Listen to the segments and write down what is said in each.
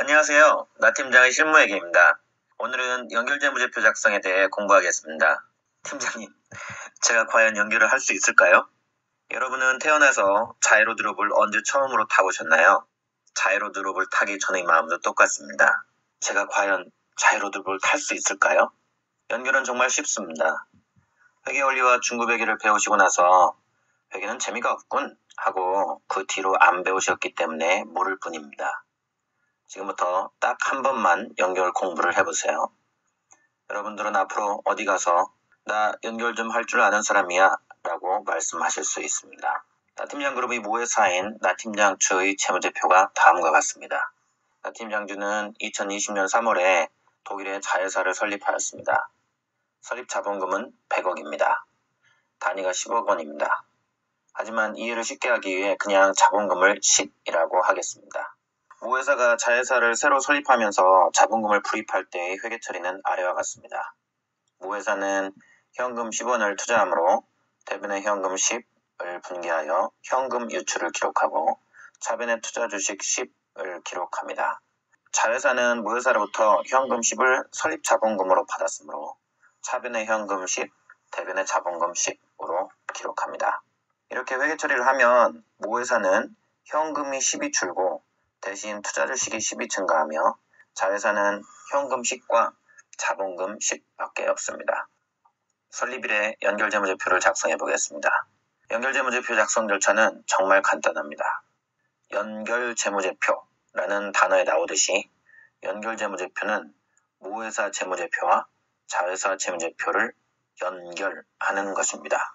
안녕하세요. 나 팀장의 실무회계입니다. 오늘은 연결재무제표 작성에 대해 공부하겠습니다. 팀장님, 제가 과연 연결을 할 수 있을까요? 여러분은 태어나서 자이로 드롭을 언제 처음으로 타보셨나요? 자이로 드롭을 타기 전의 마음도 똑같습니다. 제가 과연 자이로 드롭을 탈 수 있을까요? 연결은 정말 쉽습니다. 회계 원리와 중급 회계를 배우시고 나서 회계는 재미가 없군 하고 그 뒤로 안 배우셨기 때문에 모를 뿐입니다. 지금부터 딱 한 번만 연결 공부를 해보세요. 여러분들은 앞으로 어디 가서 나 연결 좀 할 줄 아는 사람이야 라고 말씀하실 수 있습니다. 나팀장 그룹의 모회사인 나팀장주의 재무제표가 다음과 같습니다. 나팀장주는 2020년 3월에 독일에 자회사를 설립하였습니다. 설립 자본금은 100억입니다. 단위가 10억 원입니다. 하지만 이해를 쉽게 하기 위해 그냥 자본금을 10이라고 하겠습니다. 모회사가 자회사를 새로 설립하면서 자본금을 불입할 때의 회계 처리는 아래와 같습니다. 모회사는 현금 10원을 투자하므로 대변의 현금 10을 분기하여 현금 유출을 기록하고 차변의 투자 주식 10을 기록합니다. 자회사는 모회사로부터 현금 10을 설립 자본금으로 받았으므로 차변의 현금 10, 대변의 자본금 10으로 기록합니다. 이렇게 회계 처리를 하면 모회사는 현금이 10이 줄고 대신 투자 주식이 10이 증가하며 자회사는 현금 10과 자본금 10밖에 없습니다. 설립일에 연결재무제표를 작성해 보겠습니다. 연결재무제표 작성 절차는 정말 간단합니다. 연결재무제표라는 단어에 나오듯이 연결재무제표는 모회사 재무제표와 자회사 재무제표를 연결하는 것입니다.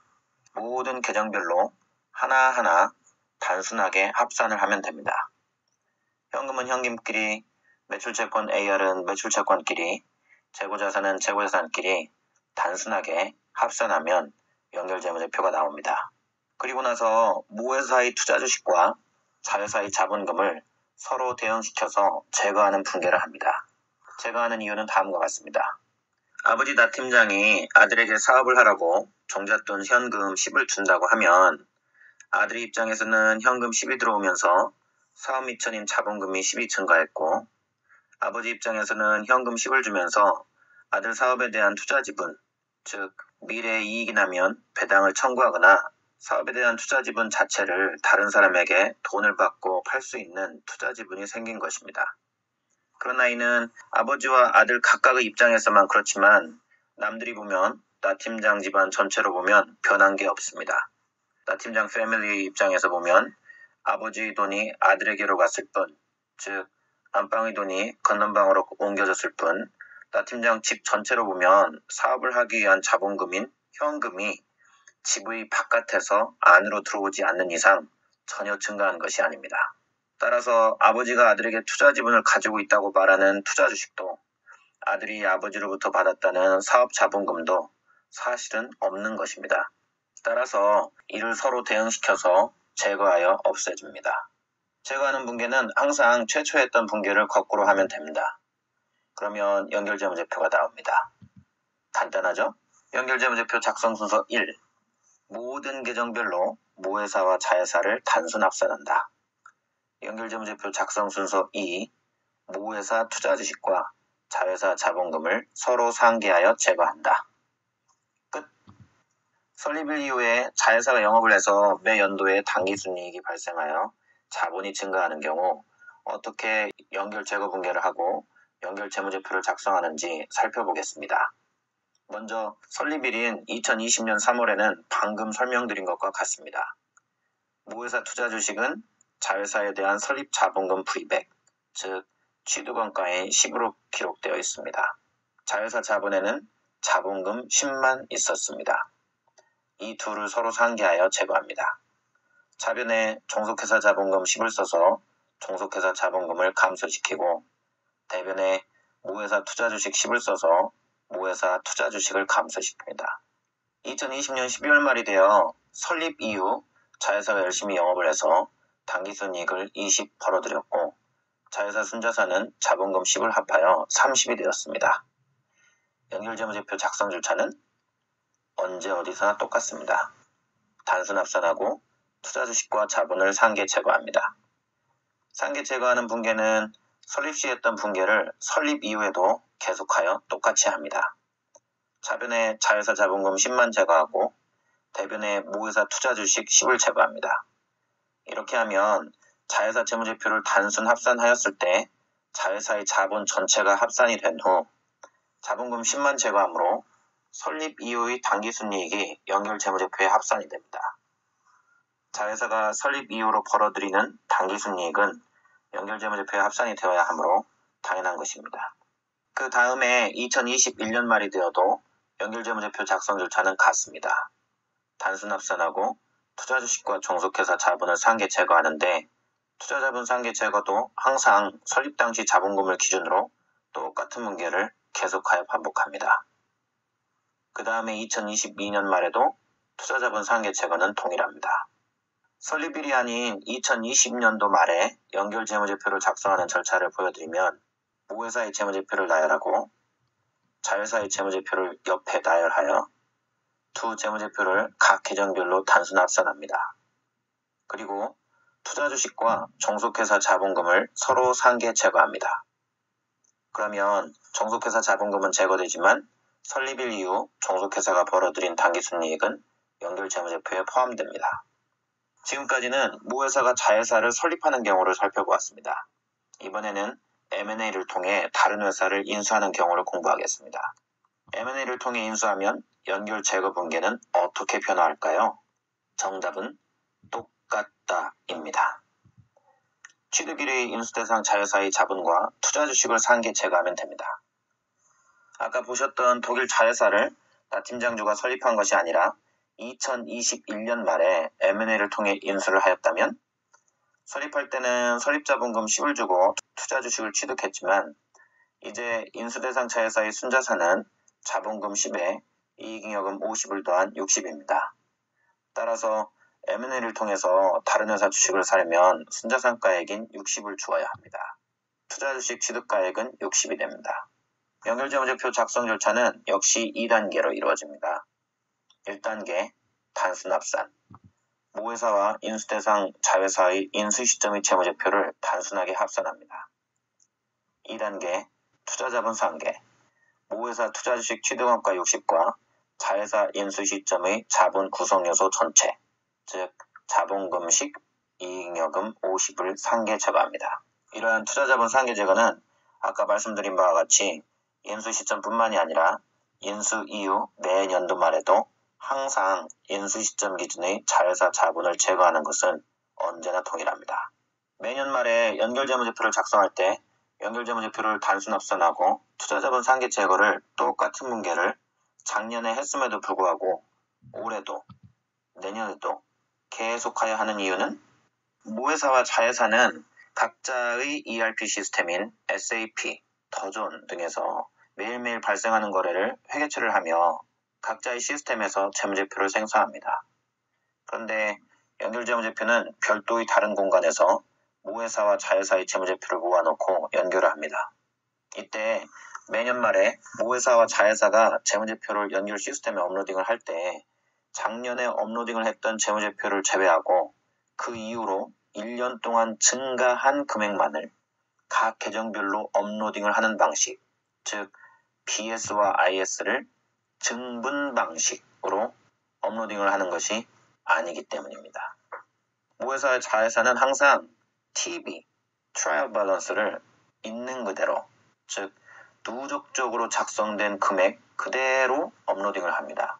모든 계정별로 하나하나 단순하게 합산을 하면 됩니다. 현금은 현금끼리, 매출채권 AR은 매출채권끼리, 재고자산은 재고자산끼리 단순하게 합산하면 연결재무제표가 나옵니다. 그리고 나서 모회사의 투자주식과 자회사의 자본금을 서로 대응시켜서 제거하는 분계를 합니다. 제거하는 이유는 다음과 같습니다. 아버지 나 팀장이 아들에게 사업을 하라고 종잣돈 현금 10을 준다고 하면 아들의 입장에서는 현금 10이 들어오면서 사업 미천인 자본금이 10이 증가했고 아버지 입장에서는 현금 10을 주면서 아들 사업에 대한 투자 지분, 즉 미래에 이익이 나면 배당을 청구하거나 사업에 대한 투자 지분 자체를 다른 사람에게 돈을 받고 팔 수 있는 투자 지분이 생긴 것입니다. 그러나 이는 아버지와 아들 각각의 입장에서만 그렇지만 남들이 보면 나 팀장 집안 전체로 보면 변한 게 없습니다. 나 팀장 패밀리의 입장에서 보면 아버지의 돈이 아들에게로 갔을 뿐, 즉 안방의 돈이 건넌방으로 옮겨졌을 뿐, 나 팀장 집 전체로 보면 사업을 하기 위한 자본금인 현금이 집의 바깥에서 안으로 들어오지 않는 이상 전혀 증가한 것이 아닙니다. 따라서 아버지가 아들에게 투자 지분을 가지고 있다고 말하는 투자 주식도 아들이 아버지로부터 받았다는 사업 자본금도 사실은 없는 것입니다. 따라서 이를 서로 대응시켜서 제거하여 없애줍니다. 제거하는 분계는 항상 최초에 했던 분계를 거꾸로 하면 됩니다. 그러면 연결재무제표가 나옵니다. 간단하죠? 연결재무제표 작성 순서 1. 모든 계정별로 모회사와 자회사를 단순 합산한다. 연결재무제표 작성 순서 2. 모회사 투자 주식과 자회사 자본금을 서로 상계하여 제거한다. 끝. 설립일 이후에 자회사가 영업을 해서 매 연도에 당기순이익이 발생하여 자본이 증가하는 경우 어떻게 연결 제거 분계를 하고 연결 재무제표를 작성하는지 살펴보겠습니다. 먼저 설립일인 2020년 3월에는 방금 설명드린 것과 같습니다. 모회사 투자 주식은 자회사에 대한 설립 자본금 프리백, 즉 취득원가의 10으로 기록되어 있습니다. 자회사 자본에는 자본금 10만 있었습니다. 이 둘을 서로 상계하여 제거합니다. 차변에 종속회사 자본금 10을 써서 종속회사 자본금을 감소시키고 대변에 모회사 투자주식 10을 써서 모회사 투자주식을 감소시킵니다. 2020년 12월 말이 되어 설립 이후 자회사가 열심히 영업을 해서 당기순이익을 20 벌어들였고 자회사 순자산은 자본금 10을 합하여 30이 되었습니다. 연결재무제표 작성 절차는 언제 어디서나 똑같습니다. 단순 합산하고 투자 주식과 자본을 상계 제거합니다. 상계 제거하는 분계는 설립 시 했던 붕괴를 설립 이후에도 계속하여 똑같이 합니다. 자변의 자회사 자본금 10만 제거하고 대변의 모회사 투자 주식 10을 제거합니다. 이렇게 하면 자회사 재무제표를 단순 합산하였을 때 자회사의 자본 전체가 합산이 된 후 자본금 10만 제거하므로 설립 이후의 당기순이익이 연결 재무제표에 합산이 됩니다. 자회사가 설립 이후로 벌어들이는 당기순이익은 연결 재무제표에 합산이 되어야 하므로 당연한 것입니다. 그 다음에 2021년 말이 되어도 연결 재무제표 작성 절차는 같습니다. 단순 합산하고 투자주식과 종속회사 자본을 상계 제거하는데 투자자본 상계 제거도 항상 설립 당시 자본금을 기준으로 똑같은 문제를 계속하여 반복합니다. 그 다음에 2022년 말에도 투자자본 상계 제거는 동일합니다. 설립일이 아닌 2020년도 말에 연결 재무제표를 작성하는 절차를 보여드리면 모회사의 재무제표를 나열하고 자회사의 재무제표를 옆에 나열하여 두 재무제표를 각 계정별로 단순 합산합니다. 그리고 투자주식과 종속회사 자본금을 서로 상계 제거합니다. 그러면 종속회사 자본금은 제거되지만 설립일 이후 종속회사가 벌어들인 당기순이익은 연결 재무제표에 포함됩니다. 지금까지는 모회사가 자회사를 설립하는 경우를 살펴보았습니다. 이번에는 M&A를 통해 다른 회사를 인수하는 경우를 공부하겠습니다. M&A를 통해 인수하면 연결 제거 붕괴는 어떻게 변화할까요? 정답은 똑같다입니다. 취득일의 인수대상 자회사의 자본과 투자주식을 상계 제거하면 됩니다. 아까 보셨던 독일 자회사를 나 팀장주가 설립한 것이 아니라 2021년 말에 M&A를 통해 인수를 하였다면 설립할 때는 설립자본금 10을 주고 투자주식을 취득했지만 이제 인수대상 자회사의 순자산은 자본금 10에 이익잉여금 50을 더한 60입니다. 따라서 M&A를 통해서 다른 회사 주식을 사려면 순자산가액인 60을 주어야 합니다. 투자주식 취득가액은 60이 됩니다. 연결재무제표 작성 절차는 역시 2단계로 이루어집니다. 1단계 단순 합산. 모회사와 인수대상 자회사의 인수 시점의 재무제표를 단순하게 합산합니다. 2단계 투자자본 상계. 모회사 투자주식 취득원가 60과 자회사 인수 시점의 자본 구성요소 전체, 즉 자본금식 이익여금 50을 상계 제거합니다. 이러한 투자자본 상계 제거는 아까 말씀드린 바와 같이 인수 시점뿐만이 아니라 인수 이후 매년도 말에도 항상 인수 시점 기준의 자회사 자본을 제거하는 것은 언제나 동일합니다. 매년 말에 연결재무제표를 작성할 때 연결재무제표를 단순 합산하고 투자자본 상계 제거를 똑같은 문제를 작년에 했음에도 불구하고 올해도 내년에도 계속하여 하는 이유는 모회사와 자회사는 각자의 ERP 시스템인 SAP, 더존 등에서 매일매일 발생하는 거래를 회계처리를 하며 각자의 시스템에서 재무제표를 생성합니다. 그런데 연결재무제표는 별도의 다른 공간에서 모회사와 자회사의 재무제표를 모아놓고 연결을 합니다. 이때 매년 말에 모회사와 자회사가 재무제표를 연결 시스템에 업로딩을 할 때 작년에 업로딩을 했던 재무제표를 제외하고 그 이후로 1년 동안 증가한 금액만을 각 계정별로 업로딩을 하는 방식, 즉 BS와 IS를 증분 방식으로 업로딩을 하는 것이 아니기 때문입니다. 모회사와 자회사는 항상 TB, 트라이얼 밸런스를 있는 그대로, 즉 누적적으로 작성된 금액 그대로 업로딩을 합니다.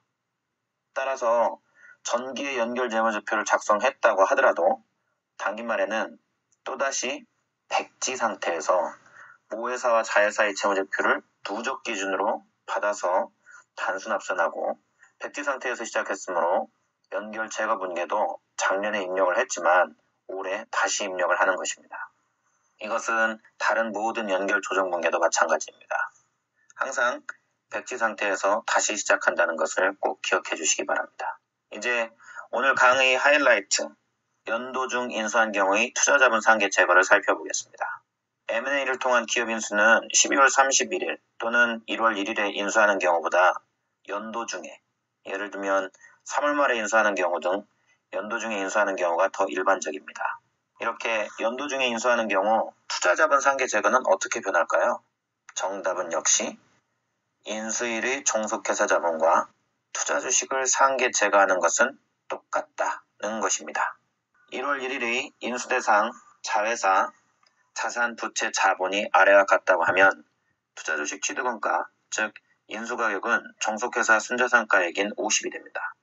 따라서 전기의 연결 재무제표를 작성했다고 하더라도 당긴 말에는 또다시 백지 상태에서 모회사와 자회사의 재무제표를 누적 기준으로 받아서 단순 합산하고 백지 상태에서 시작했으므로 연결 제거 분계도 작년에 입력을 했지만 올해 다시 입력을 하는 것입니다. 이것은 다른 모든 연결 조정 분계도 마찬가지입니다. 항상 백지 상태에서 다시 시작한다는 것을 꼭 기억해 주시기 바랍니다. 이제 오늘 강의 하이라이트, 연도 중 인수한 경우의 투자자본 상계 제거를 살펴보겠습니다. M&A를 통한 기업 인수는 12월 31일 또는 1월 1일에 인수하는 경우보다 연도 중에, 예를 들면 3월 말에 인수하는 경우 등 연도 중에 인수하는 경우가 더 일반적입니다. 이렇게 연도 중에 인수하는 경우 투자자분 상계 제거는 어떻게 변할까요? 정답은 역시 인수일의 종속회사 자본과 투자 주식을 상계 제거하는 것은 똑같다는 것입니다. 1월 1일의 인수대상 자회사 자산 부채 자본이 아래와 같다고 하면 투자 주식 취득원가, 즉 인수가격은 종속회사 순자산가액인 50이 됩니다.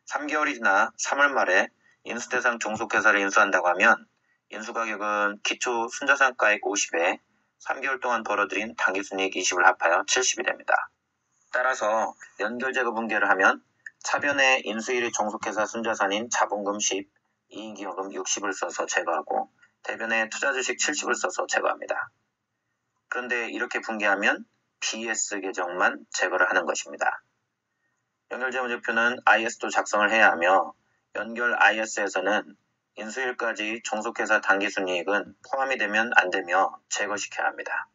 3개월이 지나 3월 말에 인수대상 종속회사를 인수한다고 하면 인수가격은 기초 순자산가액 50에 3개월 동안 벌어들인 당기순이익 20을 합하여 70이 됩니다. 따라서 연결제거 분계를 하면 차변에 인수일의 종속회사 순자산인 자본금 10, 이익잉여금 60을 써서 제거하고 대변에 투자주식 70을 써서 제거합니다. 그런데 이렇게 분계하면 BS 계정만 제거를 하는 것입니다. 연결재무제표는 IS도 작성을 해야 하며 연결 IS에서는 인수일까지 종속회사 당기순이익은 포함이 되면 안 되며 제거시켜야 합니다.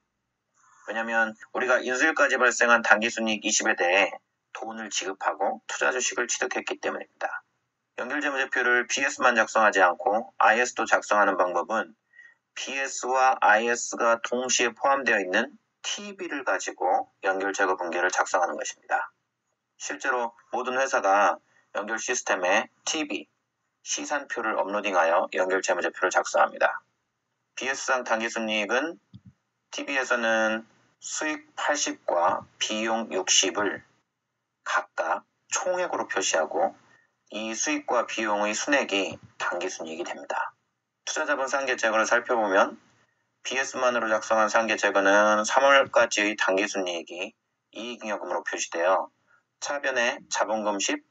왜냐하면 우리가 인수일까지 발생한 당기순이익 20에 대해 돈을 지급하고 투자주식을 취득했기 때문입니다. 연결재무제표를 BS만 작성하지 않고 IS도 작성하는 방법은 BS와 IS가 동시에 포함되어 있는 TB를 가지고 연결제거 분계를 작성하는 것입니다. 실제로 모든 회사가 연결 시스템에 TB, 시산표를 업로딩하여 연결재무제표를 작성합니다. BS상 당기순이익은 TB에서는 수익 80과 비용 60을 각각 총액으로 표시하고 이 수익과 비용의 순액이 당기순이익이 됩니다. 투자자본 상계 제거를 살펴보면 BS만으로 작성한 상계 제거는 3월까지의 당기순이익이 이익잉여금으로 표시되어 차변에 자본금 10,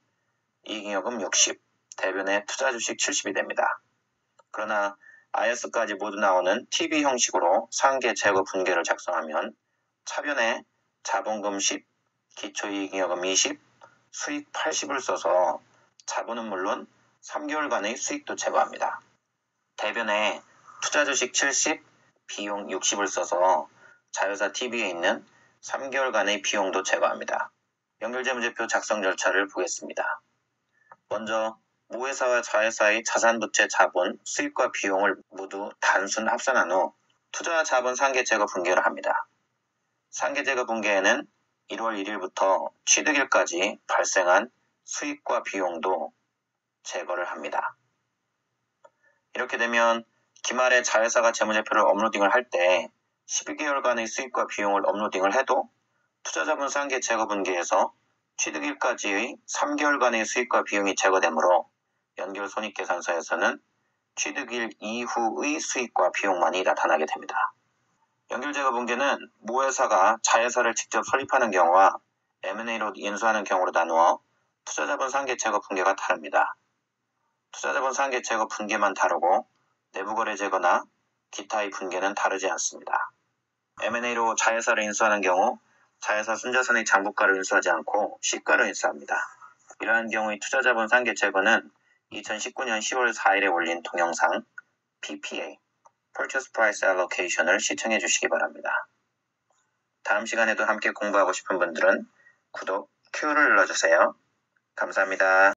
이익잉여금 60, 대변에 투자주식 70이 됩니다. 그러나 IS까지 모두 나오는 TB 형식으로 상계 제거 분계를 작성하면 차변에 자본금 10, 기초이익잉여금 20, 수익 80을 써서 자본은 물론 3개월간의 수익도 제거합니다. 대변에 투자주식 70, 비용 60을 써서 자회사 TB에 있는 3개월간의 비용도 제거합니다. 연결재무제표 작성 절차를 보겠습니다. 먼저 모회사와 자회사의 자산부채 자본, 수익과 비용을 모두 단순 합산한 후 투자 자본 상계 제거 분계를 합니다. 상계 제거 분계에는 1월 1일부터 취득일까지 발생한 수익과 비용도 제거를 합니다. 이렇게 되면 기말에 자회사가 재무제표를 업로딩을 할 때 12개월간의 수익과 비용을 업로딩을 해도 투자자본 상계 제거 분계에서 취득일까지의 3개월간의 수익과 비용이 제거되므로 연결손익계산서에서는 취득일 이후의 수익과 비용만이 나타나게 됩니다. 연결제거 분계는 모회사가 자회사를 직접 설립하는 경우와 M&A로 인수하는 경우로 나누어 투자자본 상계 제거 분계가 다릅니다. 투자자본 상계 제거 분계만 다르고 내부거래 제거나 기타의 분계는 다르지 않습니다. M&A로 자회사를 인수하는 경우 자회사 순자산의 장부가를 인수하지 않고 시가를 인수합니다. 이러한 경우의 투자자본 상계 제거는 2019년 10월 4일에 올린 동영상 PPA, Purchase Price Allocation을 시청해 주시기 바랍니다. 다음 시간에도 함께 공부하고 싶은 분들은 구독, Q를 눌러주세요. 감사합니다.